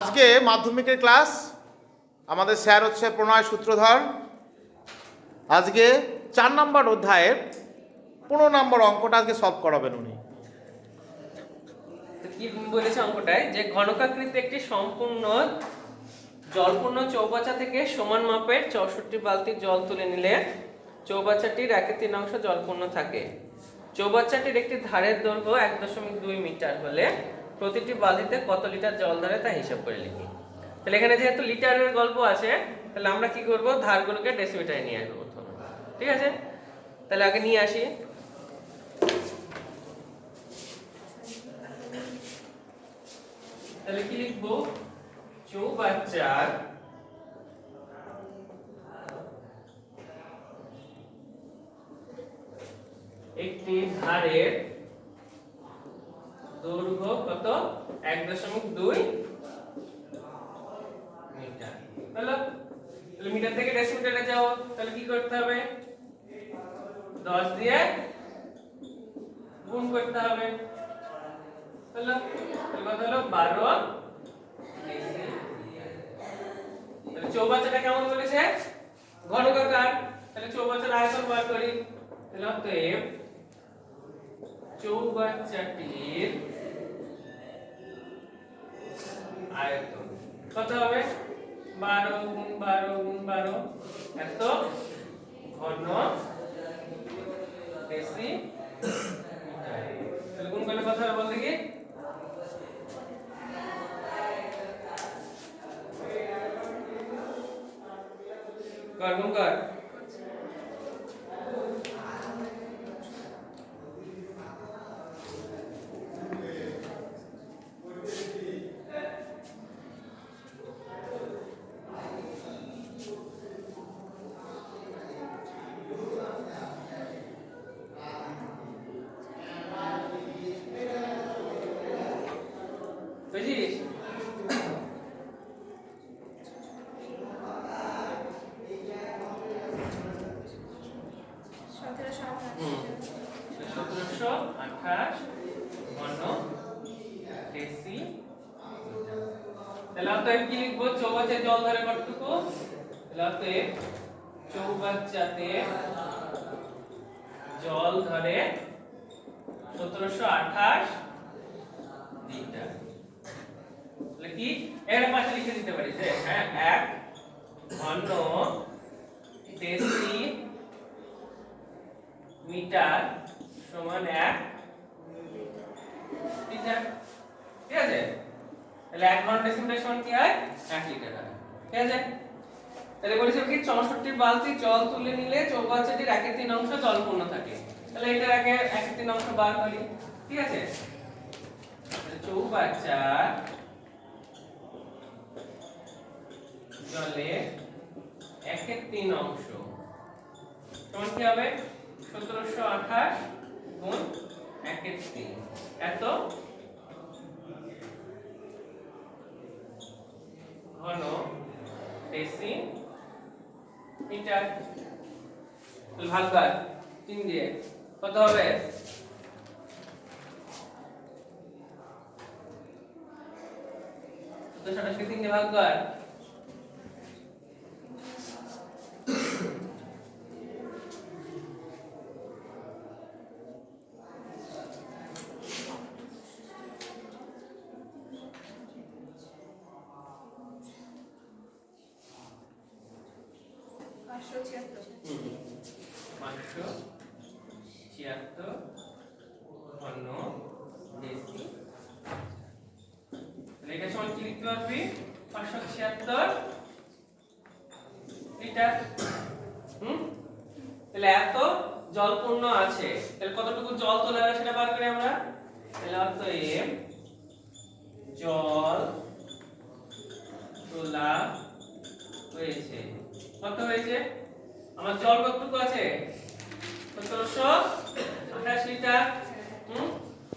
আজকে মাধ্যমিকের ক্লাস। আমাদের স্যার হচ্ছে প্রণয় সূত্রধর। আজকে 4 নম্বর অধ্যায়ের 15 নম্বর অঙ্কটা আজকে সলভ করাবেন উনি। কি বলেছে অঙ্কটায়, যে ঘনকাকৃতি একটি সম্পূর্ণ জলপূর্ণ চৌবাচ্চা থেকে সমান মাপের 64 বালতি জল তুলে নিলে চৌবাচ্চাটির 1/3 জলপূর্ণ থাকে। চৌবাচ্চাটির একটি ধারের দৈর্ঘ্য 1.2 মিটার হলে প্রতিটি বালতিতে কত লিটার জল ধরে তা হিসাব করে লিখি। তাহলে এখানে যেহেতু লিটারের গল্প আছে, তাহলে আমরা কি করব, ধারগুলোকে ডেসিমিটারে নিয়ে আসবো প্রথমে। ঠিক আছে, তাহলে আগে নিয়ে আসি। তাহলে কি লিখবো, চৌবাচ্চার একটি ধারের দৈর্ঘ্য কত, 1.2 মিটার হলো। তাহলে মিটার থেকে ডেসিমিটারে যাও, তাহলে কি করতে হবে, 10 দিয়ে গুণ করতে হবে। হলো, তাহলে কত হলো, 12 ডেসি। তাহলে চৌবাচ্চাটা কেমন বলেছে, ঘনকাকার। তাহলে চৌবাচ্চার আয়তন বার করি। তাহলে অতএব চৌবাচ্চাটির আয়তন কত হবে, 12 গুণ 12 গুণ 12, এত ঘন ডেসি মিটার। তাহলে গুণ করলে কত হবে বল দেখি, কর গুণ কর। বুঝিস, সতেরোশো আঠাশ ঘন ডেসি। তাহলে অতএব কি লিখবো, চৌবাচ্চায় জল ধরে কতটুকু, তাহলে অতএব চৌবাচ্চাতে জল ধরে 1728 লিটার। তাহলে কি এর পাশে লিখে দিতে পারি যে হ্যাঁ, 1 ঘন ডেসি মিটার সমান 1 লিটার। ঠিক আছে, তাহলে 1 ঘন ডেসিমিটার সমান কি হয়, 1 লিটার হয়। ঠিক আছে, তাহলে বলেছে কি 64 বালতি জল তুলে নিলে চৌবাচ্চাটির 1/3 জলপূর্ণ থাকে। তাহলে এটার আগে 1/3 বার করি। ঠিক আছে, চৌবাচ্চার জলে 1/3 সমান কি হবে, 1728 গুণ 1/3, এত ঘন ডেসি মিটার। ভাগ কর 3 দিয়ে, কত হবে, তো 27 কে 3 দিয়ে ভাগ কর, মাত্র 76 ঘন ডেসি। তাহলে এটা সমান কি লিখতে পারবি, 576 লিটার। তাহলে এত জলপূর্ণ আছে, তাহলে কতটুকু জল তোলা হবে সেটা বার করি আমরা। তাহলে অতএব জল তোলা হয়েছে, কত হয়েছে, আমার জল কতটুকু আছে, 1728 লিটার।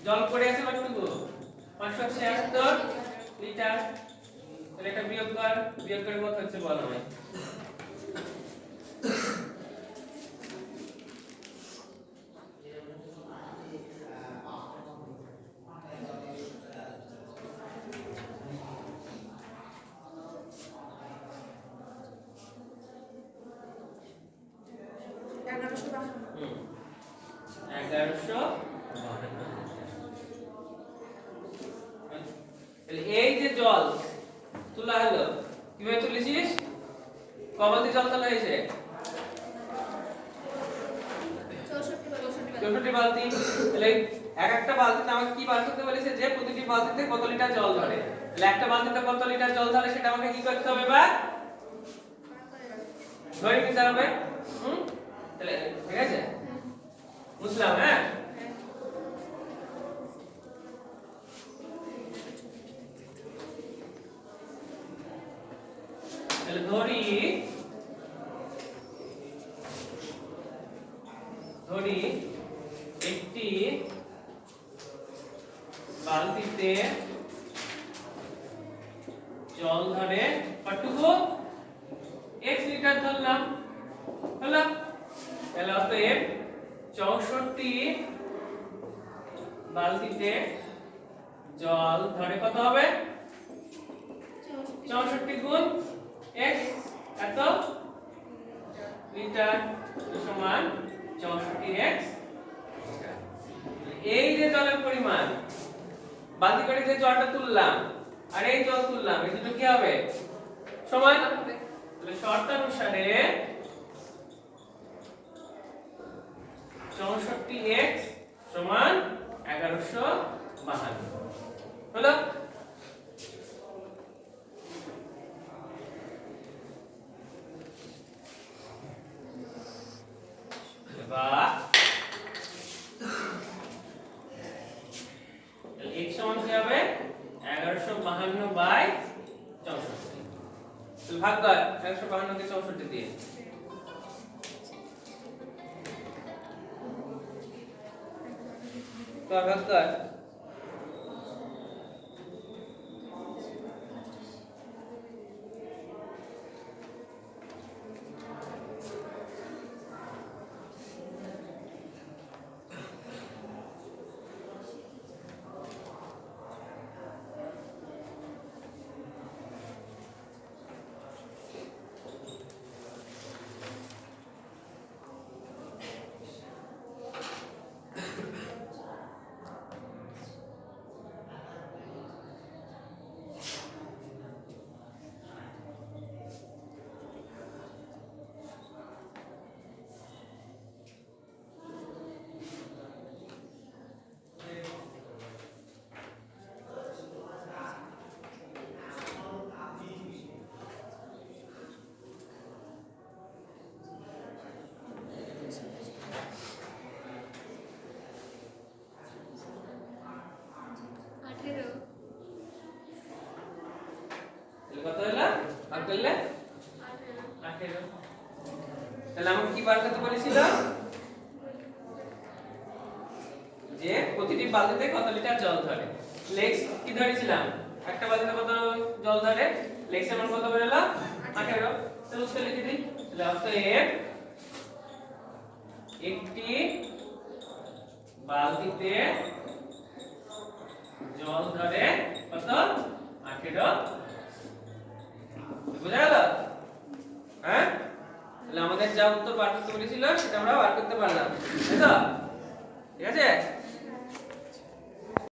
জল পড়ে আছে কতটুকু, 576 লিটার। তাহলে এটা বিয়োগ কর, বিয়োগ করে কত হচ্ছে বল আমায়। তাহলে এই যে জল তোলা হলো, কিভাবে তুলেছিস? ক বালতি জল তোলা হয়েছে? 64 বালতি। তাহলে এক একটা বালতিতে আমাকে কি বার করতে বলেছে? যে প্রতিটি বালতিতে কত লিটার জল ধরে। তাহলে একটা বালতিতে কত লিটার জল ধরে সেটা আমাকে কি করতে হবে? এবার ধরে নিতে হবে। তাহলে ঠিক আছে, বুঝলাম। হ্যাঁ, তাহলে ধরি একটি বালতিতে জল ধরে কতটুকু? x লিটার ধরলাম, হলো? তাহলে অতএব 64 বালতিতে জল ধরে কত হবে? 64 গুণ x, এত লিটার সমান 64x। এই যে জলের পরিমাণ, বালতি করে যে জলটা তুললাম আর এই জল তুললাম, এই দুটো কি হবে? সমান হবে। তাহলে শর্তানুসারে 64x সমান 1152, হলো? এবার x সমান কি হবে? 1152/64। তাহলে ভাগ কর 1152 কে 64 দিয়ে। তো ভাগ কর। কত হলো? ভাগ করলে 18। তাহলে আমাকে কি বার করতে বলেছিল? যে প্রতিটি বালতিতে কত লিটার জল ধরে। লেক্স কি ধরেছিলাম? একটা বালতিতে কত জল ধরে? লেক্স এর মান কত বের হলো? 18। তাহলে উত্তর লিখে দিই। তাহলে অতএব একটি বালতিতে জল ধরে কত? 18। বুঝা গেল? হ্যাঁ, তাহলে আমাদের যা উত্তর বার করতে বলেছিল সেটা আমরা বার করতে পারলাম, তাই তো? ঠিক আছে।